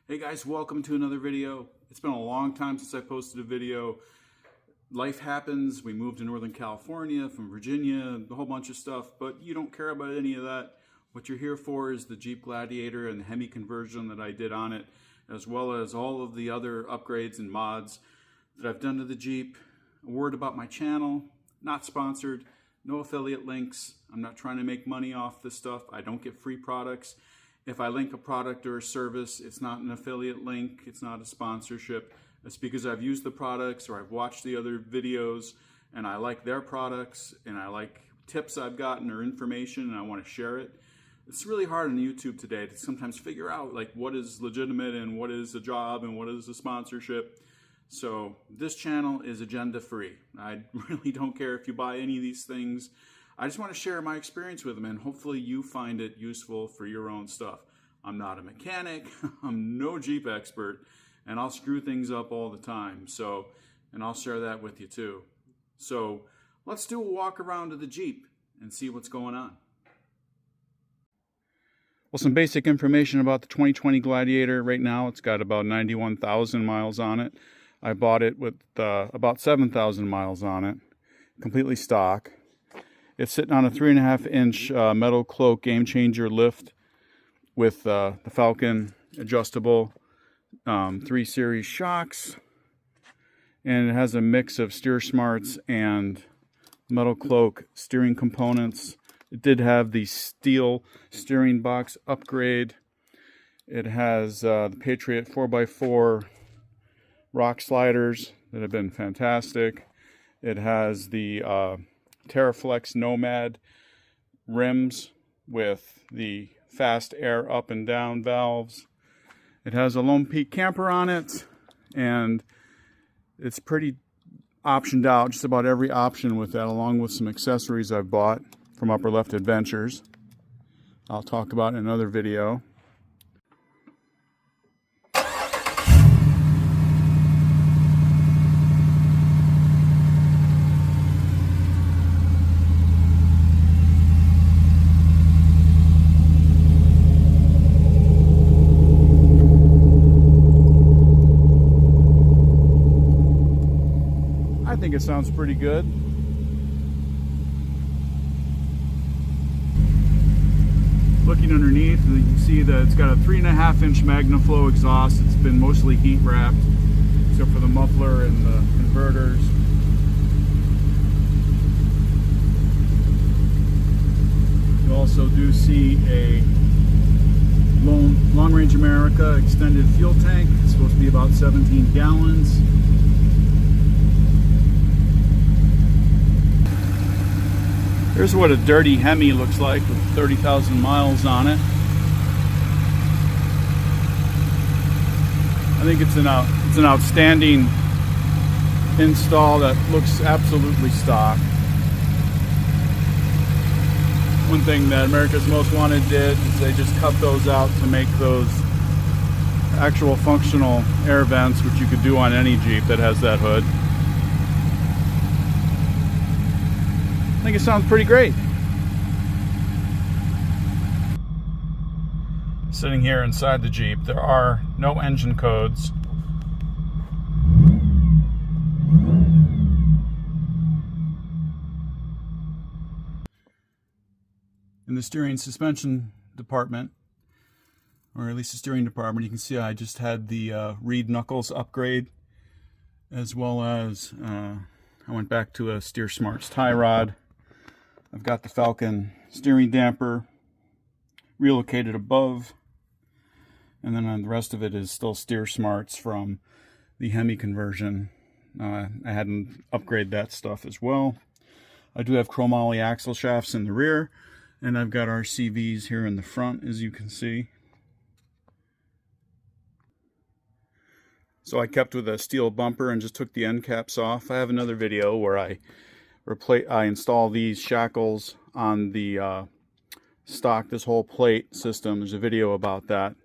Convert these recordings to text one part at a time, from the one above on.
Hey guys, welcome to another video. It's been a long time since I posted a video. Life happens. We moved to Northern California from Virginia, a whole bunch of stuff, but you don't care about any of that. What you're here for is the Jeep Gladiator and the Hemi conversion that I did on it, as well as all of the other upgrades and mods that I've done to the Jeep. A word about my channel, not sponsored, no affiliate links. I'm not trying to make money off this stuff. I don't get free products. If I link a product or a service, it's not an affiliate link, it's not a sponsorship. It's because I've used the products or I've watched the other videos and I like their products and I like tips I've gotten or information and I want to share it. It's really hard on YouTube today to sometimes figure out like what is legitimate and what is a job and what is a sponsorship. So this channel is agenda free. I really don't care if you buy any of these things. I just want to share my experience with them and hopefully you find it useful for your own stuff. I'm not a mechanic, I'm no Jeep expert, and I'll screw things up all the time. And I'll share that with you too. So let's do a walk around to the Jeep and see what's going on. Well, some basic information about the 2020 Gladiator. Right now it's got about 91,000 miles on it. I bought it with about 7,000 miles on it, completely stock. It's sitting on a 3.5-inch metal cloak game changer lift with the Falcon adjustable 3 series shocks, and it has a mix of steer smarts and metal cloak steering components. It did have the steel steering box upgrade. It has the Patriot 4x4 rock sliders that have been fantastic. It has the Terraflex Nomad rims with the fast air up and down valves. It has a Lonepeak camper on it, and it's pretty optioned out, just about every option with that, along with some accessories I've bought from Upper Left Adventures. I'll talk about in another video. I think it sounds pretty good. Looking underneath, you can see that it's got a 3.5-inch MagnaFlow exhaust. It's been mostly heat wrapped, except for the muffler and the converters. You also do see a Long Range America extended fuel tank. It's supposed to be about 17 gallons. Here's what a dirty Hemi looks like with 30,000 miles on it. I think it's an outstanding install that looks absolutely stock. One thing that America's Most Wanted did is they just cut those out to make those actual functional air vents, which you could do on any Jeep that has that hood. I think it sounds pretty great. Sitting here inside the Jeep, there are no engine codes. In the steering suspension department, or at least the steering department, you can see I just had the reed knuckles upgrade, as well as I went back to a Steer Smarts tie rod. I've got the Falcon steering damper relocated above, and then the rest of it is still Steer Smarts from the Hemi conversion. I hadn't upgraded that stuff as well. I do have chromoly axle shafts in the rear, and I've got RCVs here in the front, as you can see. So I kept with a steel bumper and just took the end caps off. I have another video where I install these shackles on the stock, this whole plate system. There's a video about that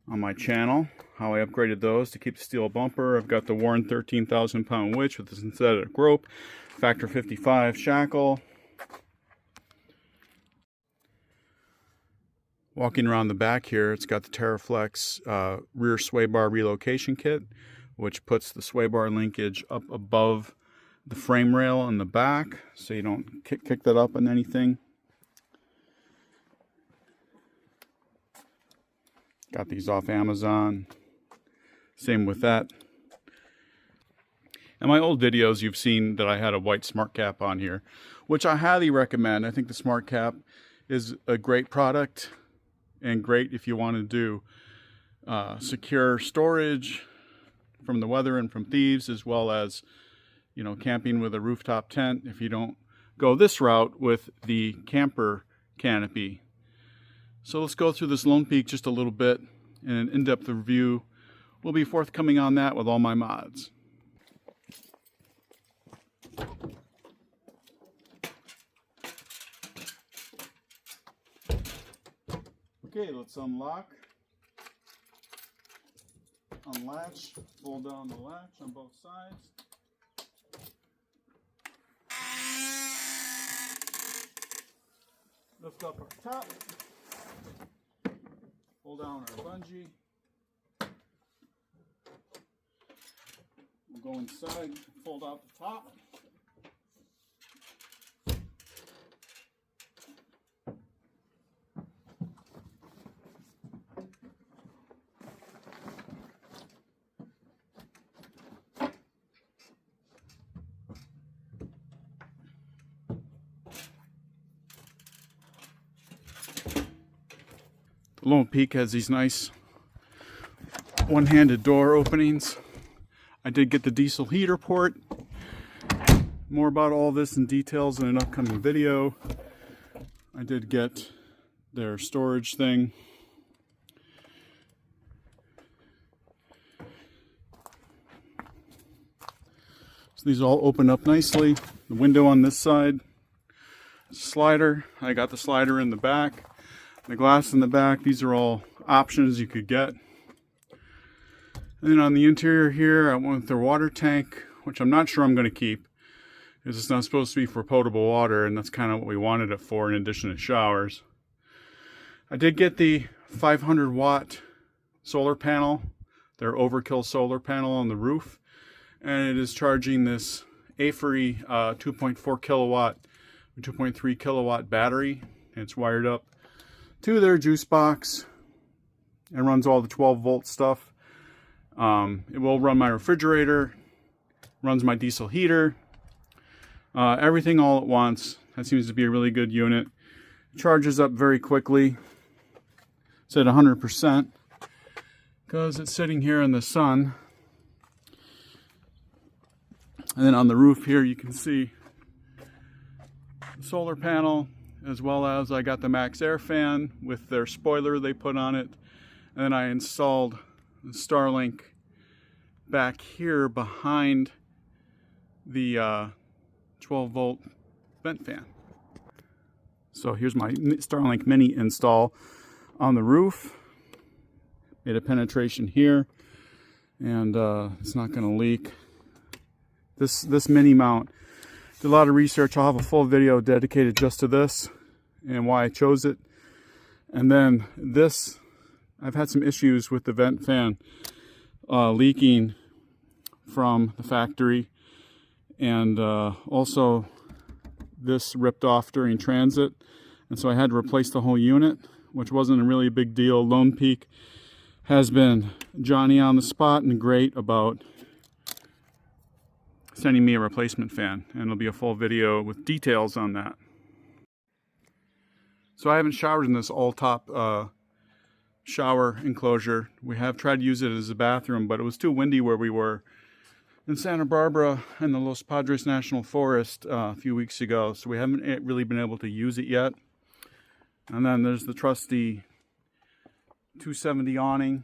on my channel, how I upgraded those to keep the steel bumper. I've got the Warren 13,000 pound winch with the synthetic rope, factor 55 shackle. Walking around the back here, it's got the TerraFlex rear sway bar relocation kit, which puts the sway bar linkage up above the frame rail in the back, so you don't kick that up on anything. Got these off Amazon. Same with that. In my old videos, you've seen that I had a white smart cap on here, which I highly recommend. I think the smart cap is a great product and great if you want to do secure storage from the weather and from thieves, as well as, you know, camping with a rooftop tent if you don't go this route with the camper canopy. So let's go through this Lonepeak just a little bit, and an in-depth review will be forthcoming on that with all my mods. Okay, let's unlock, unlatch, pull down the latch on both sides. Lift up our top, pull down our bungee. We'll go inside, fold out the top. The Lonepeak has these nice one-handed door openings. I did get the diesel heater port. More about all this in details in an upcoming video. I did get their storage thing. So these all open up nicely. The window on this side, slider. I got the slider in the back. The glass in the back, these are all options you could get. And then on the interior here, I went with their water tank, which I'm not sure I'm going to keep, because it's not supposed to be for potable water, and that's kind of what we wanted it for in addition to showers. I did get the 500 watt solar panel, their overkill solar panel on the roof, and it is charging this Aferiy 2.4 kilowatt, 2.3 kilowatt battery. It's wired up to their juice box and runs all the 12 volt stuff. It will run my refrigerator, runs my diesel heater, everything all at once. That seems to be a really good unit. Charges up very quickly. It's at 100% because it's sitting here in the sun. And then on the roof here you can see the solar panel, as well as I got the Max Air fan with their spoiler they put on it. And then I installed the Starlink back here behind the 12 volt vent fan. So here's my Starlink mini install on the roof. Made a penetration here, and it's not going to leak. This mini mount, did a lot of research. I'll have a full video dedicated just to this and why I chose it. And then this, I've had some issues with the vent fan leaking from the factory, and also this ripped off during transit, and so I had to replace the whole unit, which wasn't a really big deal. Lonepeak has been Johnny on the spot and great about sending me a replacement fan, and it'll be a full video with details on that. So I haven't showered in this Alltop shower enclosure. We have tried to use it as a bathroom, but it was too windy where we were in Santa Barbara in the Los Padres National Forest a few weeks ago, so we haven't really been able to use it yet. And then there's the trusty 270 awning,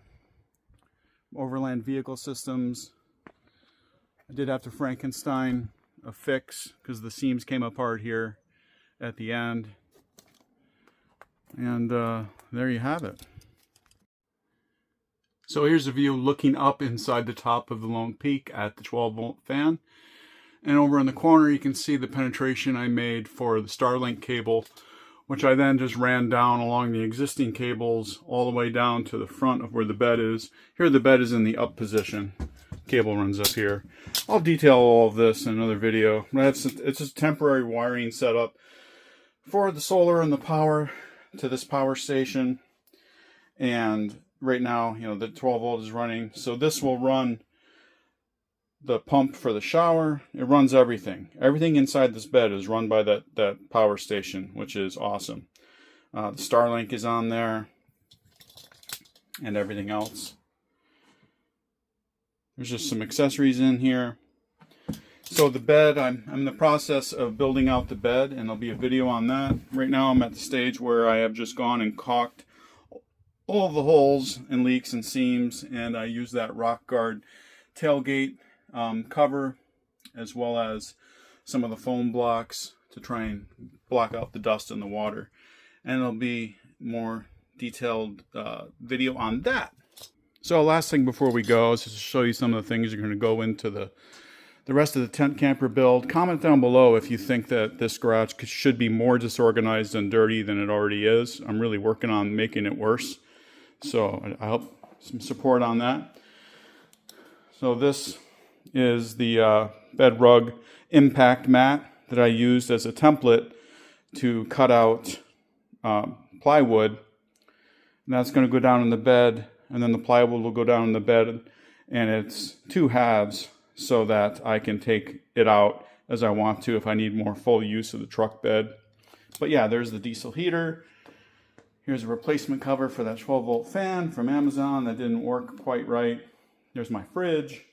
overland vehicle systems. I did have to Frankenstein a fix because the seams came apart here at the end. And there you have it. So here's a view looking up inside the top of the Lonepeak at the 12 volt fan. And over in the corner you can see the penetration I made for the Starlink cable which I then just ran down along the existing cables all the way down to the front of where the bed is. Here the bed is in the up position. Cable runs up here. I'll detail all of this in another video. It's a temporary wiring setup for the solar and the power to this power station. And right now, you know, the 12 volt is running. So this will run the pump for the shower. It runs everything. Everything inside this bed is run by that power station, which is awesome. The Starlink is on there and everything else. There's just some accessories in here. So the bed, I'm in the process of building out the bed, and there'll be a video on that. Right now I'm at the stage where I have just gone and caulked all of the holes and leaks and seams, and I use that rock guard tailgate cover, as well as some of the foam blocks to try and block out the dust and the water. And there'll be more detailed video on that. So last thing before we go is just to show you some of the things you're going to go into the rest of the tent camper build. Comment down below if you think that this garage should be more disorganized and dirty than it already is. I'm really working on making it worse. So I hope some support on that. So this is the Bedrug impact mat that I used as a template to cut out plywood. And that's going to go down in the bed, and then the plywood will go down in the bed, and it's 2 halves so that I can take it out as I want to if I need more full use of the truck bed. But yeah, there's the diesel heater. Here's a replacement cover for that 12 volt fan from Amazon that didn't work quite right. There's my fridge.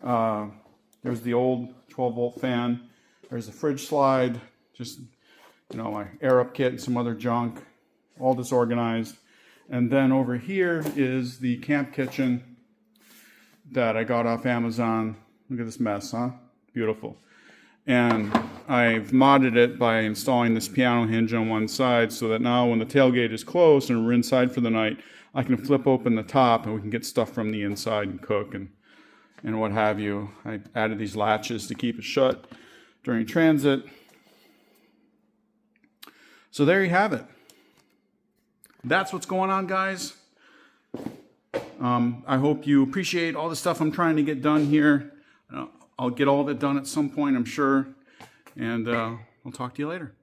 There's the old 12 volt fan. There's the fridge slide. Just, you know, my air up kit and some other junk, all disorganized. And then over here is the camp kitchen that I got off Amazon. Look at this mess, huh? Beautiful. And I've modded it by installing this piano hinge on one side so that now when the tailgate is closed and we're inside for the night, I can flip open the top and we can get stuff from the inside and cook and what have you. I added these latches to keep it shut during transit. So there you have it. That's what's going on, guys. I hope you appreciate all the stuff I'm trying to get done here. I'll get all of it done at some point, I'm sure. And I'll talk to you later.